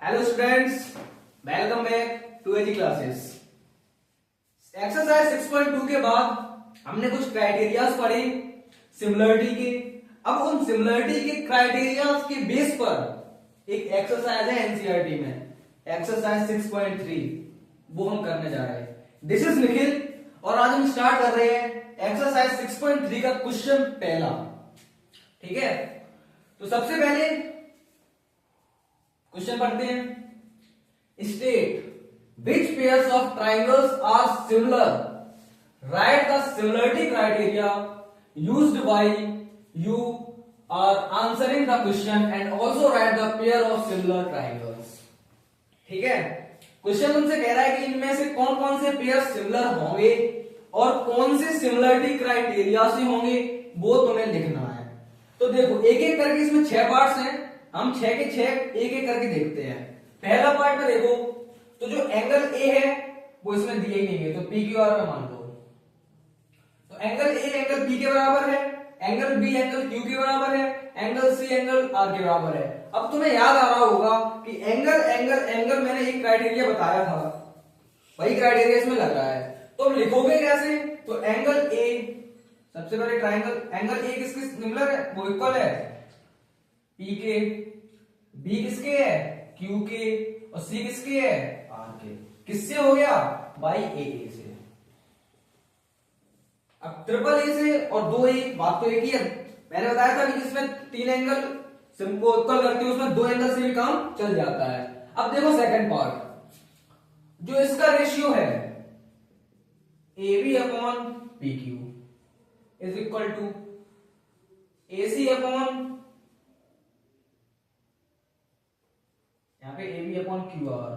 Hello students, welcome back to A G classes. Exercise 6.2 के बाद हमने कुछ क्राइटेरियाज पढ़े सिमिलरिटी के। अब उन सिमिलरिटी के क्राइटेरियाज के बेस पर एक एक्सरसाइज है एनसीईआरटी में, एक्सरसाइज 6.3, वो हम करने जा रहे हैं। दिस इज निखिल और आज हम स्टार्ट कर रहे हैं एक्सरसाइज 6.3 का क्वेश्चन पहला। ठीक है, तो सबसे पहले क्वेश्चन पढ़ते हैं। State which pairs of triangles are similar, write the similarity criteria used by you are answering the question and also write the pair of similar triangles. ठीक है, क्वेश्चन तुमसे कह रहा है कि इनमें से कौन कौन से पेयर सिमिलर होंगे और कौन से सिमिलरिटी क्राइटेरिया से होंगे वो तुम्हें लिखना है। तो देखो एक एक करके इसमें 6 पार्ट्स हैं, हम 6 के 6 एक एक करके देखते हैं। पहला पार्ट में देखो तो जो एंगल ए है वो इसमें दिए ही नहीं है, तो पी क्यू आर का मान लो। तो एंगल ए एंगल पी के बराबर है, एंगल बी एंगल क्यू के बराबर है, एंगल सी एंगल आर के बराबर है। अब तुम्हें याद आ रहा होगा कि एंगल एंगल एंगल मैंने एक क्राइटेरिया बताया था, वही क्राइटेरिया इसमें लग रहा है। तो लिखोगे कैसे? तो एंगल ए, सबसे पहले ट्राइंगल एंगल ए किसके सिमिलर है, वो इक्वल है पी के, बी किसके है क्यू के, और सी किसके है आर के। किससे हो गया? बाई ए से। अब ट्रिपल ए से और 2 बात तो एक ही है। मैंने बताया था कि जिसमें 3 एंगल को इक्वल करते हैं उसमें 2 एंगल से भी काम चल जाता है। अब देखो सेकंड पार्ट, जो इसका रेशियो है A B upon P Q is equal to A C upon, यहां पे A B upon Q R,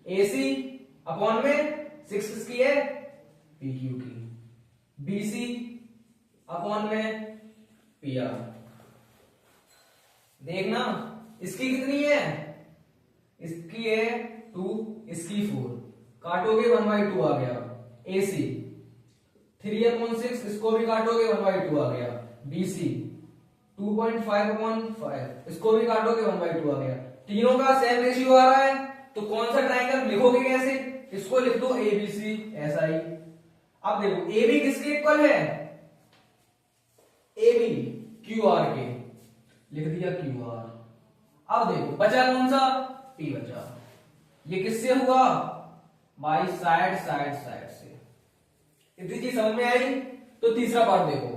A C upon में 6 किसकी है पी क्यू की, बी सी अपॉन में पी आर। देखना इसकी कितनी है, इसकी है 2, इसकी 4, काटोगे 1/2 आ गया। ए सी 3/6, इसको भी काटोगे 1/2 आ गया। बी सी 2.5/5, इसको भी काटोगे 1/2 आ गया। तीनों का सेम रेशियो आ रहा है, तो कौन सा ट्राइंगल लिखोगे कैसे? इसको लिख दो ए बी सी, ऐसा ही। अब देखो ए बी किसके इक्वल है, ए बी क्यू आर के, लिख दिया क्यू आर। अब देखो बचा कौन सा, पी बचा। ये किससे हुआ? बाई साइड साइड साइड से। इतनी चीज समझ में आई? तो तीसरा पार्ट देखो।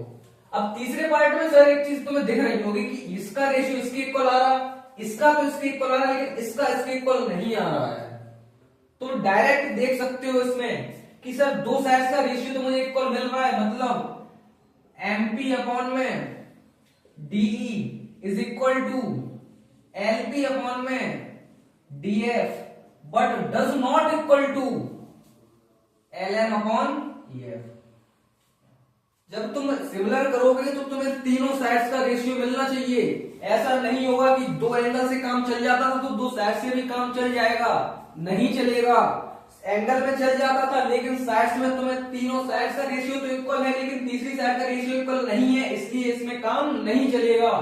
अब तीसरे पार्ट में सर एक चीज तुम्हें दिख रही होगी कि इसका रेशियो इसके इक्वल आ रहा, इसका तो इसके इक्वल आ रहा है, लेकिन इसका इसके इक्वल नहीं आ रहा है। तुम डायरेक्ट देख सकते हो इसमें कि सर दो साइड का रेशियो तो मुझे इक्वल मिल रहा है, मतलब एमपी अपॉन में DE is equal to LP upon में DF, but does not equal to LM upon EF. जब तुम सिमिलर करोगे तो तुम्हें तीनों साइड्स का रेशियो मिलना चाहिए। ऐसा नहीं होगा कि 2 एंगल से काम चल जाता था तो 2 साइड से भी काम चल जाएगा, नहीं चलेगा। एंगल में चल जाता था लेकिन साइड्स में तुम्हें तीनों साइड्स का रेशियो तो इक्वल है, लेकिन तीसरी साइड का रेशियो इक्वल नहीं है, इसलिए इसमें काम नहीं चलेगा।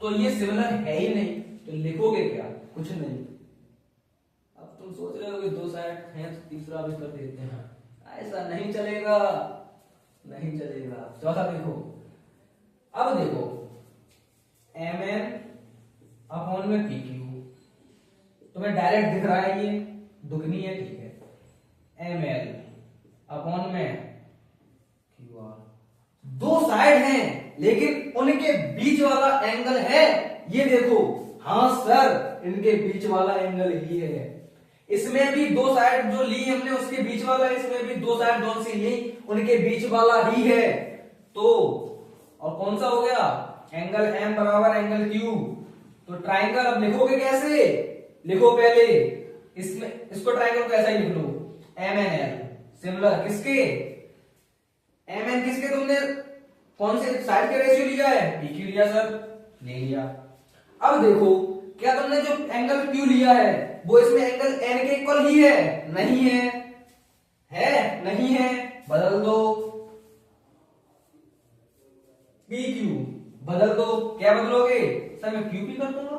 तो ये सिमिलर है ही नहीं, तो लिखोगे क्या? कुछ नहीं। अब तुम सोच रहे हो कि 2 साइड हैं तो तीसरा भी कर देते हैं, ऐसा नहीं चलेगा, नहीं चलेगा। चौथा देखो, अब देखो एम एन अपॉन में पी क्यू, तुम्हें डायरेक्ट दिख रहा है, ये दुगनी है, ठीक है। एम एल अपॉन में क्यू आर, 2 साइड हैं लेकिन उनके बीच वाला एंगल है, ये देखो। हाँ सर, इनके बीच वाला एंगल ही है। इसमें भी 2 साइड जो ली हमने उसके बीच वाला, इसमें भी 2 साइड कौन सी ली, उनके बीच वाला ही है। तो और कौन सा हो गया, एंगल एम बराबर एंगल क्यू। तो ट्राइंगल अब लिखोगे कैसे? लिखो पहले इसमें, इसको ट्राइंगल को ऐसा ही लिख लो, एम एन एल सिमिलर किसके, एम एन किसके, तुमने कौन से साइड के रेशियो लिया है? पी क्यू लिया सर, ले लिया। अब देखो क्या तुमने जो एंगल क्यू लिया है वो इसमें एंगल एन के इक्वल ही है? नहीं है, है नहीं है, बदल दो, पी क्यू बदल दो। क्या बदलोगे? सर मैं क्यू पी कर दूंगा।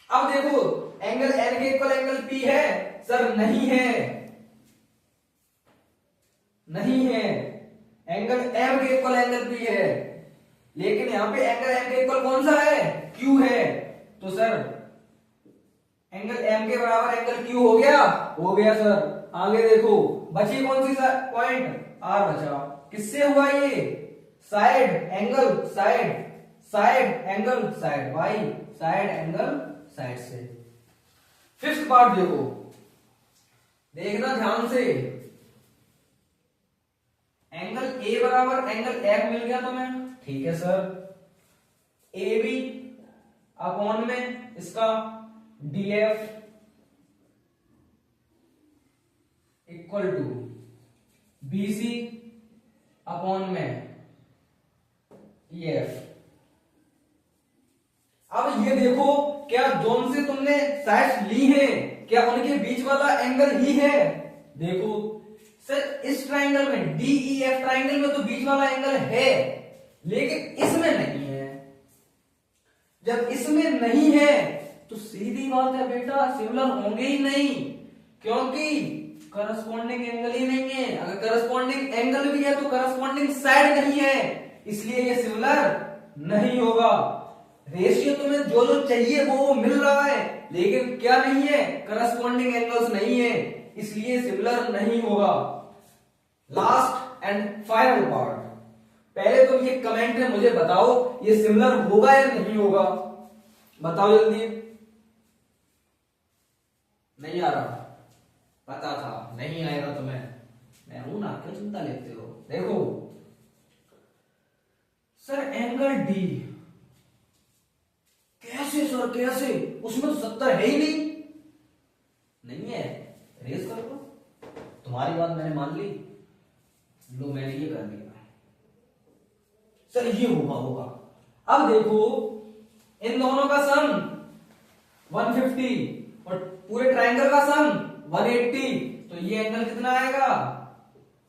अब देखो एंगल एन के इक्वल एंगल पी है? सर नहीं है, नहीं है। एंगल एम के इक्वल एंगल पी है, लेकिन यहां पे एंगल एम के इक्वल कौन सा है? क्यू है। तो सर एंगल एम के बराबर एंगल क्यू हो गया? हो गया सर। आगे देखो, बची कौन सी पॉइंट? आर बचा। किससे हुआ ये? Side angle side, side angle side, why side angle side से। फिफ्थ पार्ट देखो, देखना ध्यान से। एंगल ए बराबर एंगल एफ मिल गया तुम्हें, ठीक है सर। ए बी अपॉन में इसका DF equal to BC upon में ईएफ। अब ये देखो, क्या जोन से तुमने साइड्स ली हैं, क्या उनके बीच वाला एंगल ही है? देखो सर, इस ट्राइंगल में डीईएफ ट्राइंगल में तो बीच वाला एंगल है, लेकिन इसमें नहीं है। जब इसमें नहीं है तो सीधी बात है बेटा, सिमिलर होंगे ही नहीं, क्योंकि करस्पॉन्डिंग एंगल ही नहीं है। अगर करस्पॉन्डिंग एंगल भी है तो करस्पॉन्डिंग साइड नहीं है, इसलिए ये सिमिलर नहीं होगा। रेशियो तुम्हें जो जो चाहिए वो मिल रहा है, लेकिन क्या नहीं है? करस्पॉन्डिंग एंगल्स नहीं है, इसलिए सिमिलर नहीं होगा। लास्ट एंड फाइनल पार्ट, पहले तुम ये कमेंट में मुझे बताओ, ये सिमिलर होगा या नहीं होगा? बताओ जल्दी। नहीं आ रहा? पता था नहीं आएगा तुम्हें, मैं हूं ना, क्यों चिंता लेते हो? देखो सर, एंगल डी कैसे सर, कैसे? उसमें तो 70 है ही नहीं है। रेस कर लो, तुम्हारी बात मैंने मान ली, लो मैंने ये कर दिया। सर ये होगा। अब देखो, इन दोनों का सम 150 और पूरे ट्राइंगल का सम 180, तो ये एंगल कितना आएगा?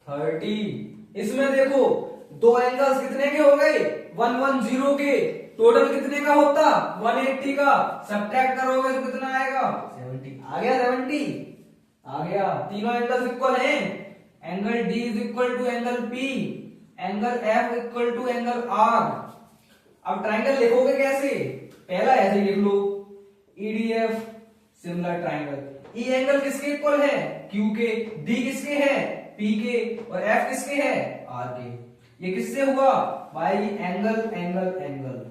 30। इसमें देखो, दो एंगल्स कितने के हो गए? 110 के। टोटल कितने का होता? 180 का। सब्ट्रैक्ट करोगे तो कितना आएगा? 70। आ गया 70? आ गया। तीनों एंगल्स इक्वल हैं। Angle D is equal to angle P, angle F equal to angle R. अब ट्राइंगल लिखोगे कैसे? पहला ऐसे लिख लो, EDF similar triangle. E angle किसके इक्वल है? क्यू के। डी किसके है? पी के। और एफ किसके है? आर के। ये किससे हुआ? Bye angle angle angle.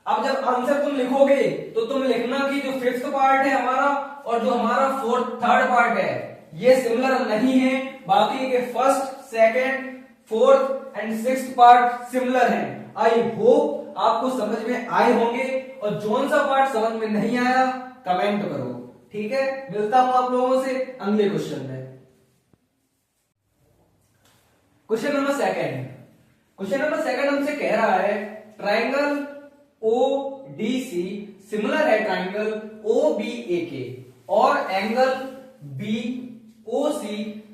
अब जब आंसर तुम लिखोगे तो तुम लिखना कि जो फिफ्थ पार्ट है हमारा और जो हमारा थर्ड पार्ट है ये सिमिलर नहीं है, बाकी के first, second, fourth and sixth part similar हैं। आई होप आपको समझ में आए होंगे, और जोन सा पार्ट समझ में नहीं आया कमेंट करो, ठीक है? मिलता हूं आप लोगों से अगले क्वेश्चन में। Question number second. Question number second हमसे कह रहा है ट्राइंगल ODC सिमिलर है ट्राइंगल OBAK और एंगल BOC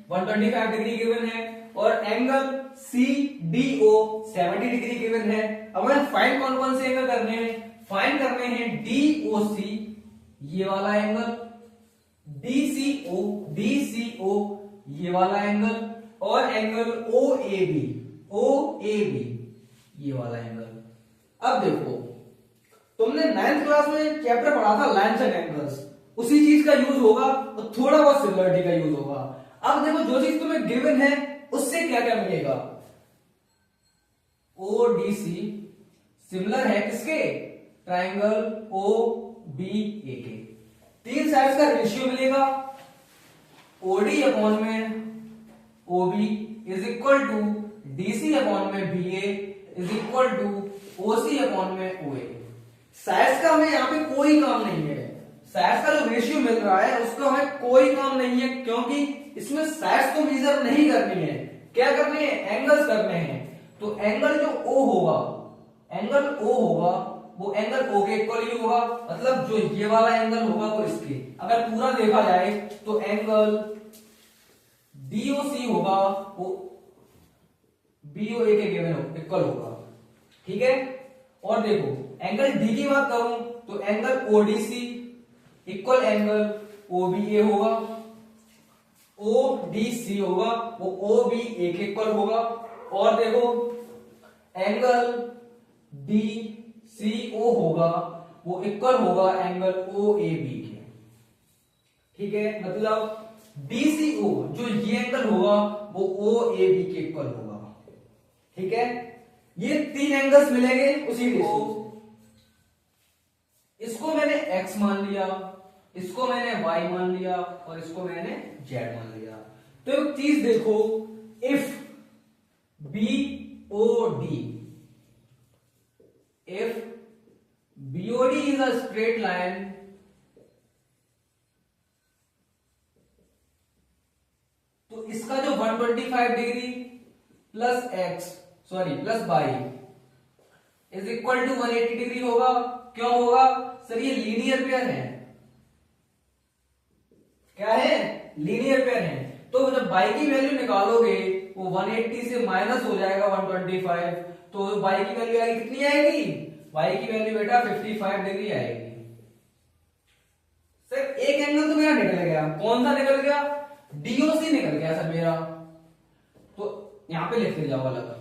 125 डिग्री गिवन है और एंगल CDO 70 डिग्री गिवन है। अब हमें फाइंड कौन से एंगल करने हैं? फाइंड करने हैं DOC ये वाला एंगल, DCO ये वाला एंगल और एंगल OAB ये वाला एंगल। अब देखो, तुमने 9th क्लास में चैप्टर पढ़ा था लाइन्स एंड एंगल्स, उसी चीज का यूज होगा और थोड़ा बहुत सिमिलरिटी का यूज होगा। अब देखो, जो चीज तुम्हें गिवन है उससे क्या क्या मिलेगा? ODC सिमिलर है किसके? Triangle OBAK। तीन साइड्स का रेशियो मिलेगा, OD अपॉन में OB is equal to DC upon में BA is equal to OC upon में OA। साइड्स का हमें यहाँ पे कोई काम नहीं है, साइड्स का जो रेशियो मिल रहा है उसका हमें कोई काम नहीं है, क्योंकि इसमें साइड्स को मेजर नहीं करनी है। क्या करनी है? एंगल्स करने हैं। तो एंगल जो O होगा, एंगल O होगा वो एंगल O के इक्वल ही होगा, मतलब जो ये वाला एंगल होगा वो इसके। अगर पूरा देखा जाए तो एंगल DOC होगा वो BOA के गिवन इक्वल होगा, ठीक है? और देखो, एंगल D की बात करूं तो angle ODC equal angle OBA होगा, ODC होगा, वो OBA के इक्वल होगा। और देखो एंगल DCO होगा, वो इक्वल होगा एंगल OAB के। ठीक है, मतलब DCO जो ये एंगल होगा वो OAB के इक्वल होगा। ठीक है, ये तीन एंगल्स मिलेंगे उसी रेशियो से। इसको मैंने x मान लिया, इसको मैंने y मान लिया और इसको मैंने z मान लिया। तो एक चीज देखो, if BOD is a straight line, तो इसका जो 125 degree plus y is equal to 180 degree होगा। क्यों होगा सर? ये लीनियर पेयर है। क्या है? लीनियर पेयर है। तो जब y की वैल्यू निकालोगे वो 180 से माइनस हो जाएगा 125, तो y की वैल्यू आएगी कितनी आएगी? y की वैल्यू बेटा 55 डिग्री आएगी। सर एक एंगल तो मेरा निकल गया, कौन सा निकल गया? DOC निकल गया सर मेरा। तो यहां पे लिख जाओ अलग,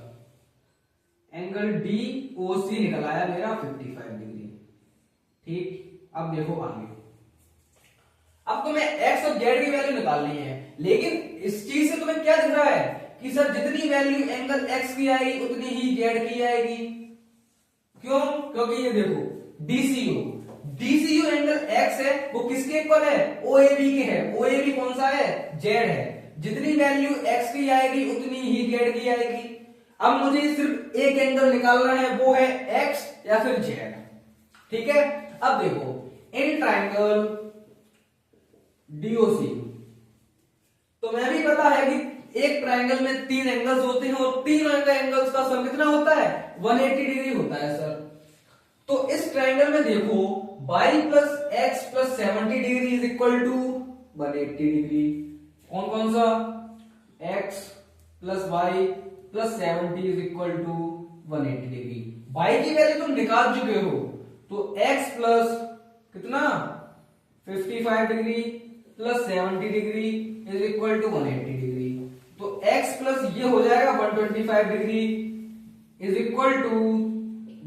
एंगल DOC निकल आया मेरा 55 डिग्री। ठीक, अब देखो आगे। अब तुम्हें x और z की वैल्यू निकालनी है, लेकिन इस चीज से तुम्हें क्या दिख रहा है कि सर जितनी वैल्यू एंगल x की आएगी उतनी ही z की आएगी। क्यों? क्योंकि ये देखो DCO एंगल x है, वो किसके इक्वल है? OAB के है। OAB कौन सा है? z है। जितनी वैल्यू x की आएगी उतनी ही z की आएगी। अब मुझे सिर्फ एक एंगल निकालना है, वो है x या फिर z। ठीक है, अब देखो इन ट्राइंगल DOC, तो मैं भी पता है कि एक ट्राइंगल में तीन एंगल्स होते हैं और तीन एंगल्स का सम कितना होता है? 180 डिग्री होता है सर। तो इस ट्राइंगल में देखो y plus x plus 70 degree is equal to 180 degree. कौन कौन सा? x plus y plus 70 is equal to 180 degree. y की वैल्यू तुम निकाल चुके हो, तो x प्लस कितना 55 degree plus 70 degree is equal to 180 degree. तो x प्लस ये हो जाएगा 125 degree is equal to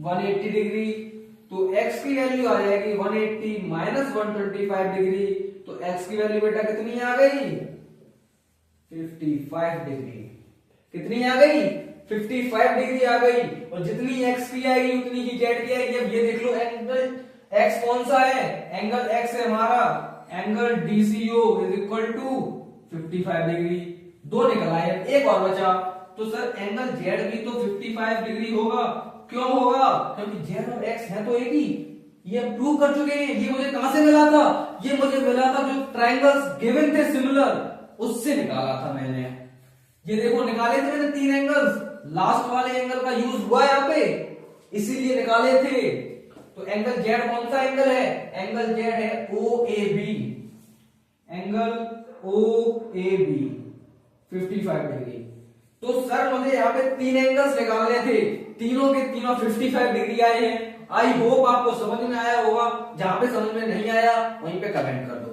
180 degree. तो x की वैल्यू आ जाएगी 180 माइनस 125 डिग्री। तो x की वैल्यू बेटा कितनी आ गई? 55 डिग्री। कितनी आ गई? 55 डिग्री आ गई। और जितनी x की आएगी उतनी ही z की आएगी। अब ये देख लो एंगल x कौन सा है? एंगल x है हमारा angle DCO is equal to 55 degree. दो निकल आए, एक और बचा। तो सर एंगल z भी तो 55 डिग्री होगा। क्यों होगा? क्योंकि z और x है तो एक ही। ये प्रूव कर चुके हैं। ये मुझे कहां से मिला था? ये मुझे मिला था जो ट्राइंगल्स गिवन थे सिमिलर, उससे निकाला था मैंने। ये देखो निकाले थे मैंने तीन एंगल्स, लास्ट वाले एंगल का यूज हुआ यहाँ पे, इसीलिए निकाले थे। तो एंगल z कौन सा एंगल है? एंगल z है OAB। Angle OAB 55 degree. तो सर मुझे यहाँ पे तीन एंगल्स निकालने थे, तीनों के तीनों 55 डिग्री आए हैं। आई होप आपको समझ में आया होगा। जहां पे समझ में नहीं आया वहीं पे कमेंट कर दो।